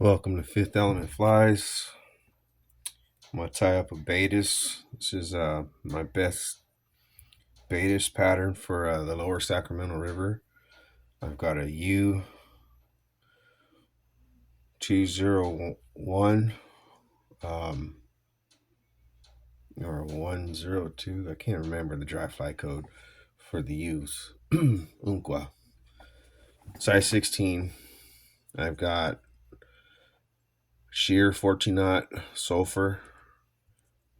Welcome to Fifth Element Flies. I'm going to tie up a baetis. This is my best baetis pattern for the lower Sacramento River. I've got a U201 or 102. I can't remember the dry fly code for the U's. Unqua. Size 16. I've got sheer 14-knot sulfur.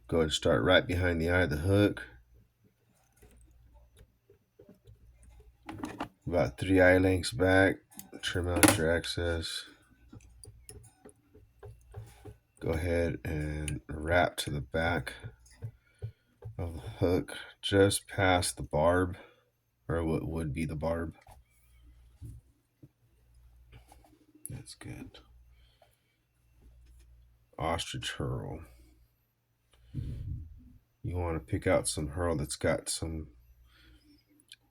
Go ahead and start right behind the eye of the hook. About 3 eye lengths back. Trim out your excess. Go ahead and wrap to the back of the hook, just past the barb, or what would be the barb. That's good. Ostrich hurl. You want to pick out some hurl that's got some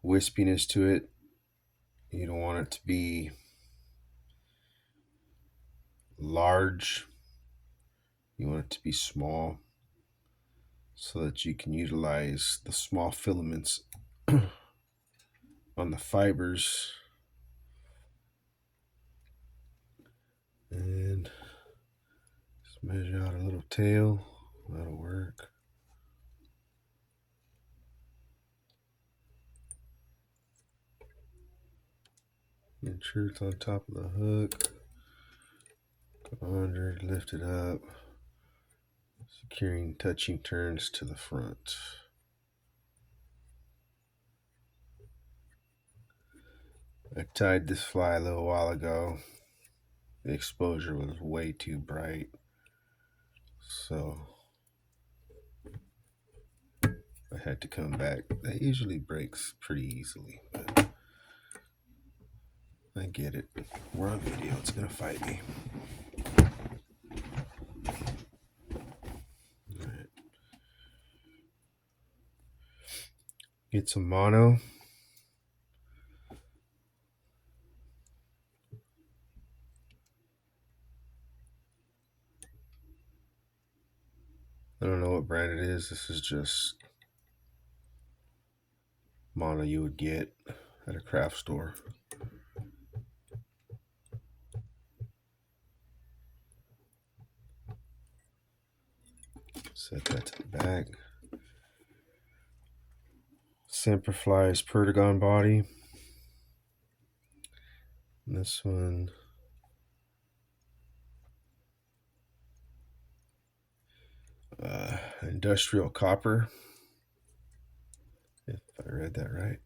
wispiness to it. You don't want it to be large. You want it to be small so that you can utilize the small filaments on the fibers. And just measure out a little tail. That'll work. Ensure it's on top of the hook. Go under, lift it up. Securing touching turns to the front. I tied this fly a little while ago. The exposure was way too bright, so I had to come back. That usually breaks pretty easily, but I get it. We're on video, it's gonna fight me. All right. Get some mono. I don't know what brand it is. This is just mono you would get at a craft store. Set that to the back. Semperfli's Perdigon body. And this one industrial copper, if I read that right.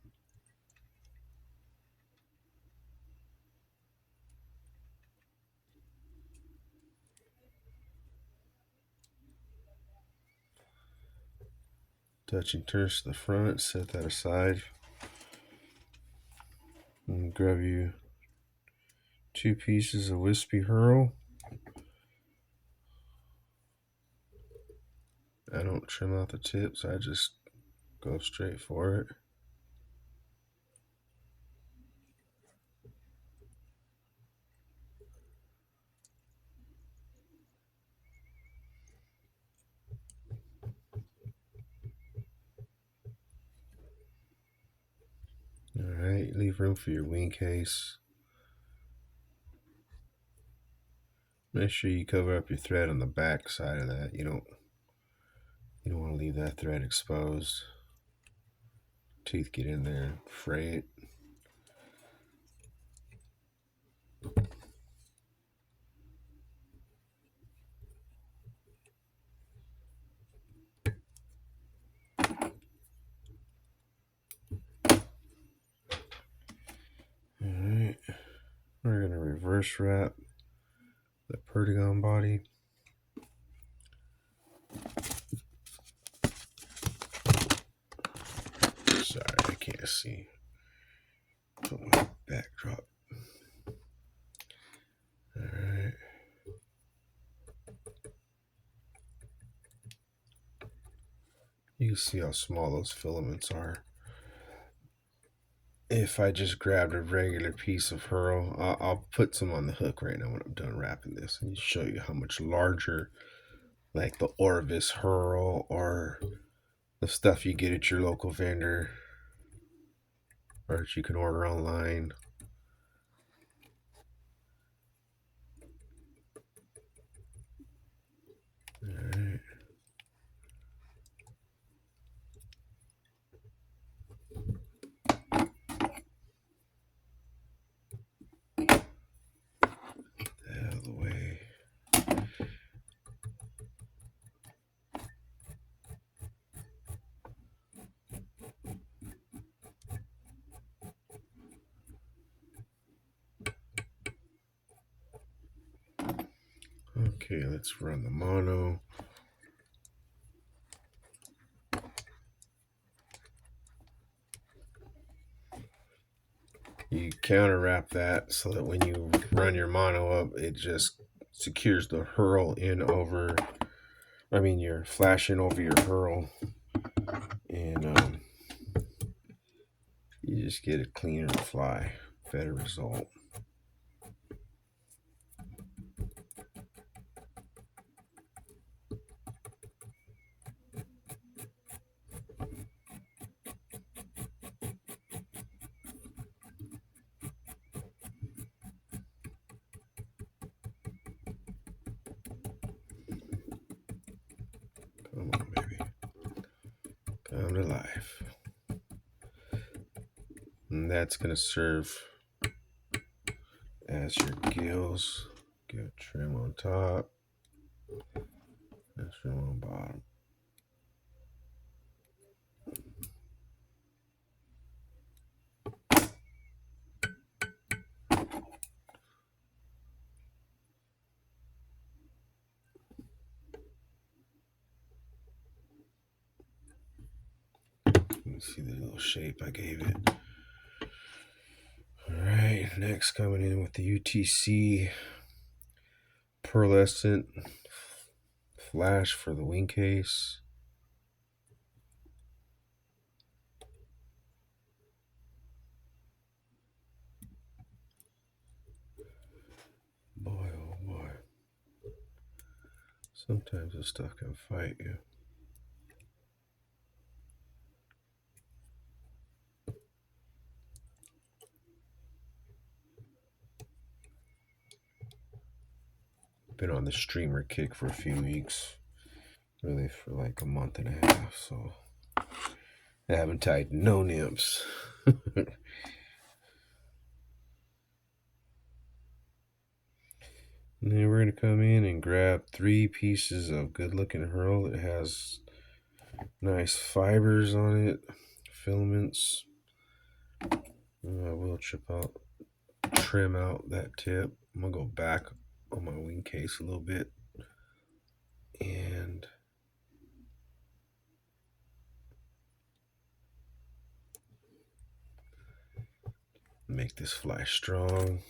Touching turns to the front, set that aside. And grab you 2 pieces of wispy hurl. I don't trim out the tips, I just go straight for it. Alright, leave room for your wing case. Make sure you cover up your thread on the back side of that. You don't want to leave that thread exposed. Teeth get in there and fray it. Alright, we're going to reverse wrap the Perdigon body. Sorry, I can't see. Put my backdrop. Alright. You can see how small those filaments are. if I just grabbed a regular piece of hurl, I'll put some on the hook right now when I'm done wrapping this and show you how much larger, like the Orvis hurl or the stuff you get at your local vendor or that you can order online. All right. Out of the way. Okay, let's run the mono. You counter wrap that so that when you run your mono up, it just secures the hurl in over. I mean, you're flashing over your hurl, and you just get a cleaner fly, better result. Come on, baby. Come to life. And that's going to serve as your gills. Get trim on top and trim on bottom. You can see the little shape I gave it. All right, next coming in with the UTC pearlescent flash for the wing case. Boy, oh boy. Sometimes this stuff can fight you. Been on the streamer kick for a few weeks. Really for like a month and a half, so I haven't tied no nymphs. And then we're going to come in and grab 3 pieces of good looking hurl that has nice fibers on it, filaments. I will trim out that tip. I'm going to go back on my wing case a little bit and make this fly strong.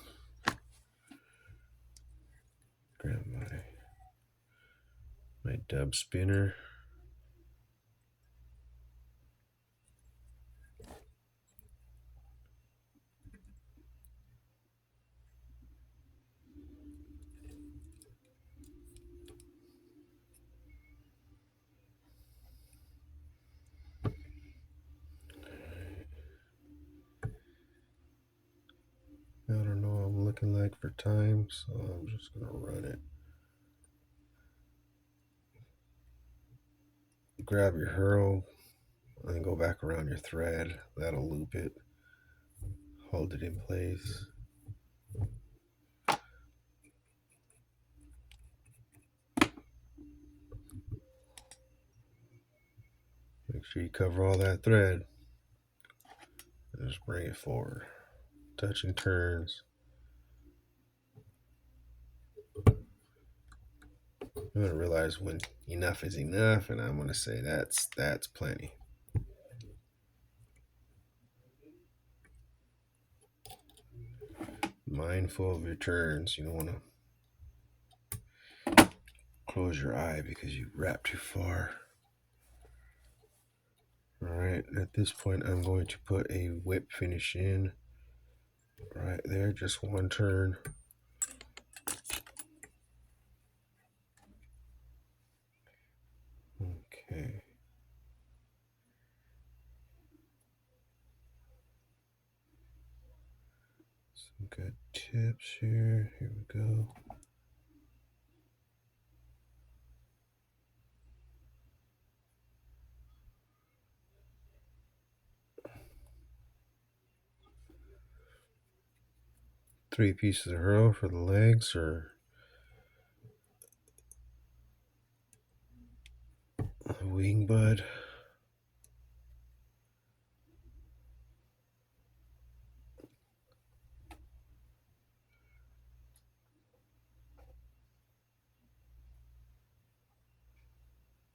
Grab my dub spinner. I don't know what I'm looking like for time, so I'm just going to run it. Grab your hurl and go back around your thread. That'll loop it. Hold it in place. Make sure you cover all that thread. And just bring it forward. Touching turns. I'm going to realize when enough is enough, and I'm going to say that's plenty. Mindful of your turns. You don't want to close your eye because you wrap too far. All right, at this point, I'm going to put a whip finish in right there, just one turn. Okay. Some good tips here. Here we go. Three pieces of hurl for the legs, or a wing bud.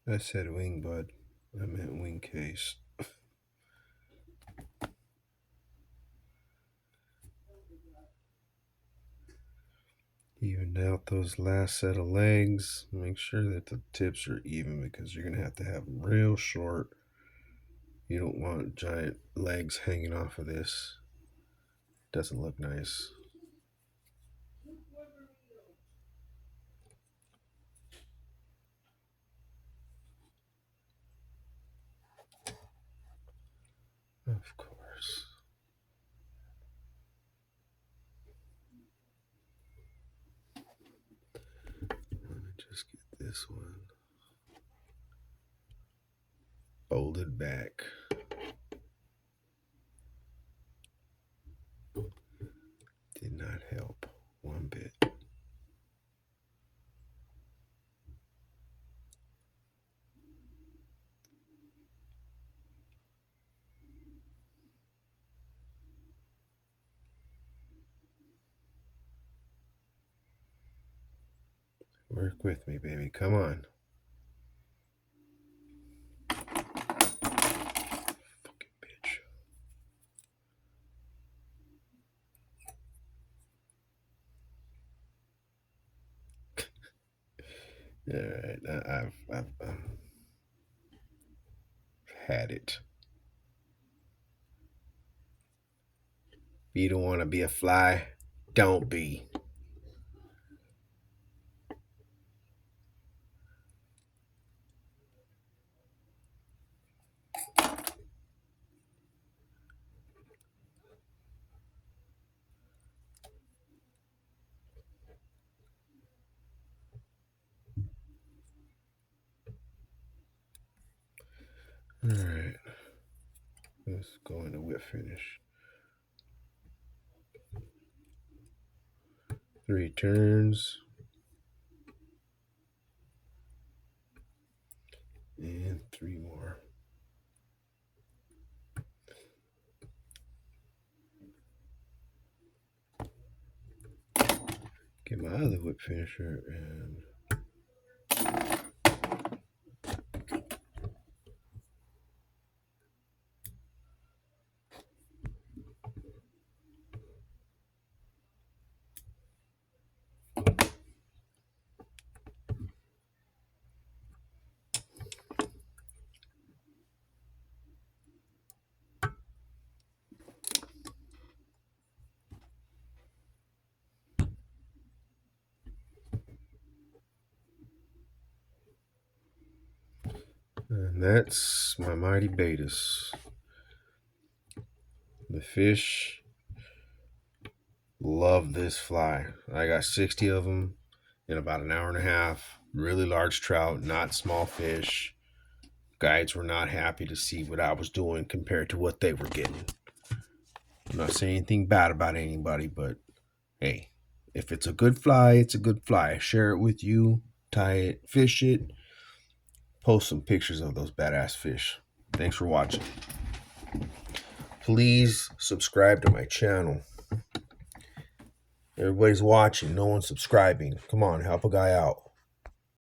I said wing bud. I meant wing case. Even out those last set of legs. Make sure that the tips are even because you're going to have them real short. You don't want giant legs hanging off of this. Doesn't look nice. Of course. Let me just get this one folded back. Did not help one bit. Work with me, baby. Come on. Fucking bitch. All right, I've had it. If you don't want to be a fly, don't be. All right, let's go into whip finish. 3 turns. And 3 more. Get my other whip finisher and that's my mighty baetis. The fish love this fly. I got 60 of them in about an hour and a half. Really large trout, not small fish. Guides were not happy to see what I was doing compared to what they were getting. I'm not saying anything bad about anybody, but hey, if it's a good fly, it's a good fly. Share it with you, tie it, fish it, post some pictures of those badass fish. Thanks for watching. Please subscribe to my channel. Everybody's watching, no one's subscribing. Come on, help a guy out.